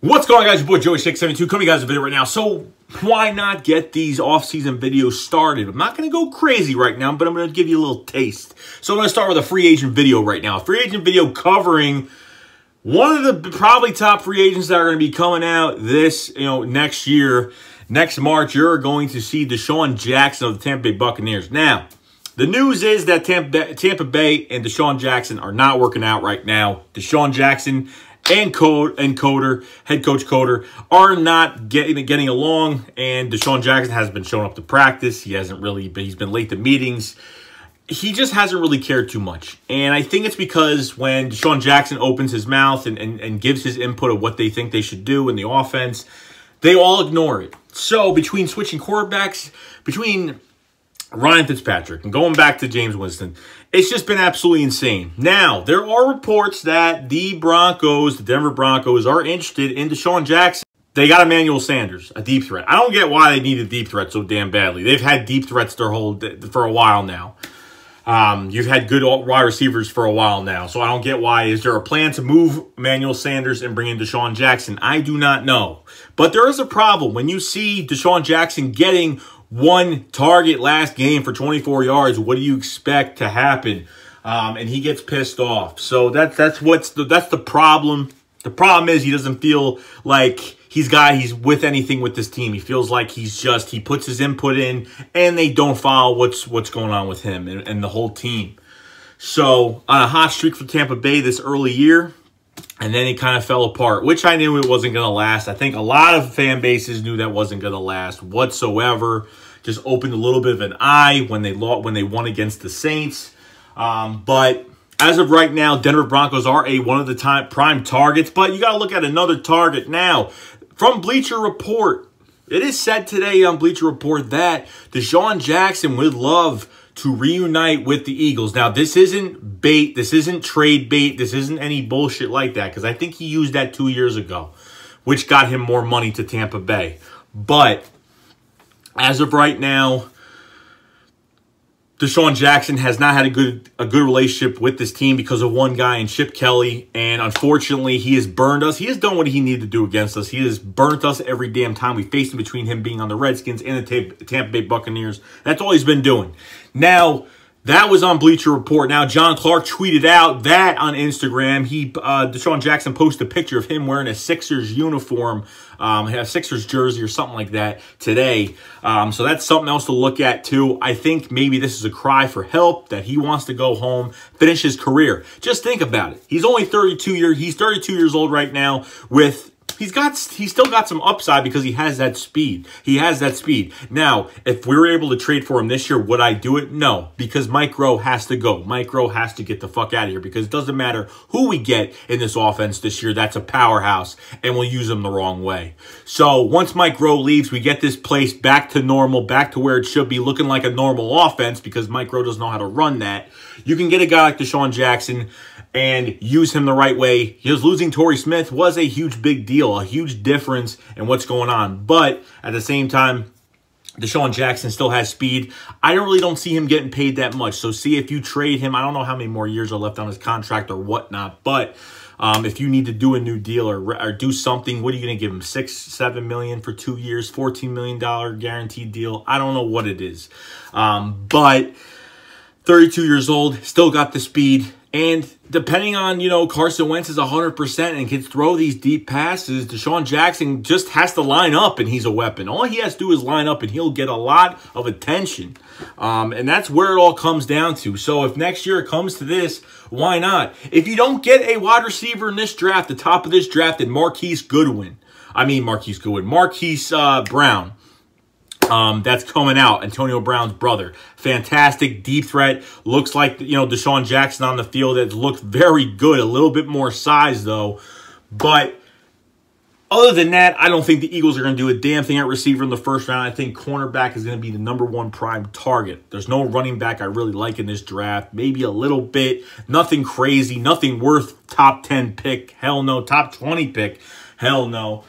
What's going on, guys? Your boy Joey672 coming to you guys a video right now. So why not get these off-season videos started? I'm not going to go crazy right now, but I'm going to give you a little taste. So I'm going to start with a free agent video right now. A free agent video covering one of the probably top free agents that are going to be coming out this, next year. Next March, you're going to see Desean Jackson of the Tampa Bay Buccaneers. Now, the news is that Tampa Bay and Desean Jackson are not working out right now. Desean Jackson and head coach Coder, are not getting along, and Desean Jackson has been showing up to practice. He's been late to meetings. He just hasn't really cared too much. And I think it's because when Desean Jackson opens his mouth and gives his input of what they think they should do in the offense, they all ignore it. So between switching quarterbacks, between Ryan Fitzpatrick and going back to James Winston, it's just been absolutely insane. Now, there are reports that the Denver Broncos, are interested in Desean Jackson. They got Emmanuel Sanders, a deep threat. I don't get why they need a deep threat so damn badly. They've had deep threats for a while now. You've had good wide receivers for a while now, so I don't get why. Is there a plan to move Emmanuel Sanders and bring in Desean Jackson? I do not know. But there is a problem. When you see Desean Jackson getting one target last game for 24 yards, what do you expect to happen? And he gets pissed off. So that's the problem. The problem is he doesn't feel like he's with anything with this team. He feels like he puts his input in and they don't follow what's going on with him and the whole team. So on a hot streak for Tampa Bay this early year, and then it kind of fell apart, which I knew it wasn't going to last. I think a lot of fan bases knew that wasn't going to last whatsoever. Just opened a little bit of an eye when they won against the Saints. But as of right now, Denver Broncos are one of the prime targets. But you got to look at another target now. From Bleacher Report, it is said today on Bleacher Report that Desean Jackson would love to reunite with the Eagles. Now, this isn't bait. This isn't trade bait. This isn't any bullshit like that, because I think he used that 2 years ago, which got him more money to Tampa Bay. But as of right now, Desean Jackson has not had a good relationship with this team because of one guy in Chip Kelly, and unfortunately, he has burned us. He has done what he needed to do against us. He has burnt us every damn time we faced him, between him being on the Redskins and the Tampa Bay Buccaneers. That's all he's been doing. Now, that was on Bleacher Report. Now, John Clark tweeted out that on Instagram. Desean Jackson posted a picture of him wearing a Sixers uniform, a Sixers jersey or something like that today. So that's something else to look at too. I think maybe this is a cry for help, that he wants to go home, finish his career. Just think about it. He's only 32 years old right now with... He's still got some upside because he has that speed. Now, if we were able to trade for him this year, would I do it? No, because Mike Rowe has to go. Mike Rowe has to get the fuck out of here, because it doesn't matter who we get in this offense this year. That's a powerhouse, and we'll use him the wrong way. So once Mike Rowe leaves, we get this place back to normal, back to where it should be, looking like a normal offense, because Mike Rowe doesn't know how to run that. You can get a guy like Desean Jackson and use him the right way. His losing Torrey Smith was a huge big deal, a huge difference in what's going on. But at the same time, Desean Jackson still has speed. I really don't see him getting paid that much. So see if you trade him. I don't know how many more years are left on his contract or whatnot, but if you need to do a new deal or do something, what are you going to give him? $6-7 million for 2 years, $14 million guaranteed deal? I don't know what it is. But 32 years old, still got the speed. And depending on, Carson Wentz is 100% and can throw these deep passes, Desean Jackson just has to line up and he's a weapon. All he has to do is line up and he'll get a lot of attention. And that's where it all comes down to. So if next year it comes to this, why not? If you don't get a wide receiver in this draft, the top of this draft, then Marquise Brown. That's coming out. Antonio Brown's brother. Fantastic deep threat. Looks like, Desean Jackson on the field. It looked very good. A little bit more size, though. But other than that, I don't think the Eagles are going to do a damn thing at receiver in the first round. I think cornerback is going to be the #1 prime target. There's no running back I really like in this draft. Maybe a little bit. Nothing crazy. Nothing worth top 10 pick. Hell no. Top 20 pick. Hell no.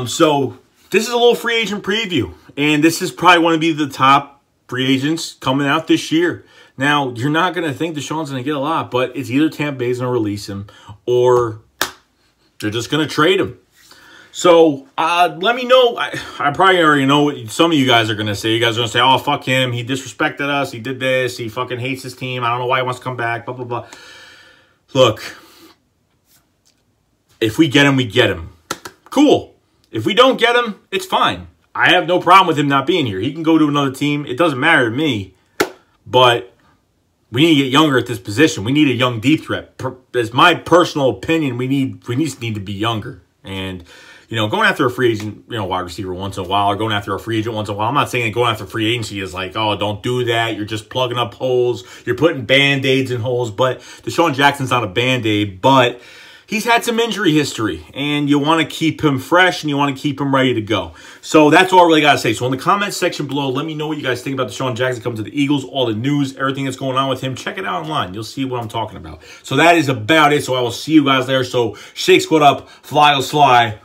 So this is a little free agent preview. And this is probably going to be the top free agents coming out this year. Now, you're not going to think Desean's going to get a lot, but it's either Tampa Bay's going to release him or they're just going to trade him. So, let me know. I probably already know what some of you guys are going to say. You guys are going to say, oh, fuck him. He disrespected us. He did this. He fucking hates his team. I don't know why he wants to come back, blah, blah, blah. Look, if we get him, we get him. Cool. If we don't get him, it's fine. I have no problem with him not being here. He can go to another team. It doesn't matter to me. But we need to get younger at this position. We need a young deep threat. As my personal opinion, we just need to be younger. And, you know, going after a free agent, you know, wide receiver once in a while, or going after a free agent once in a while. I'm not saying that going after free agency is like, oh, don't do that. You're just plugging up holes. You're putting Band-Aids in holes. But Desean Jackson's not a Band-Aid. But he's had some injury history, and you want to keep him fresh, and you want to keep him ready to go. So that's all I really got to say. So in the comments section below, let me know what you guys think about Desean Jackson coming to the Eagles, all the news, everything that's going on with him. Check it out online. You'll see what I'm talking about. So that is about it. So I will see you guys there. So Shake Squad up, fly or sly.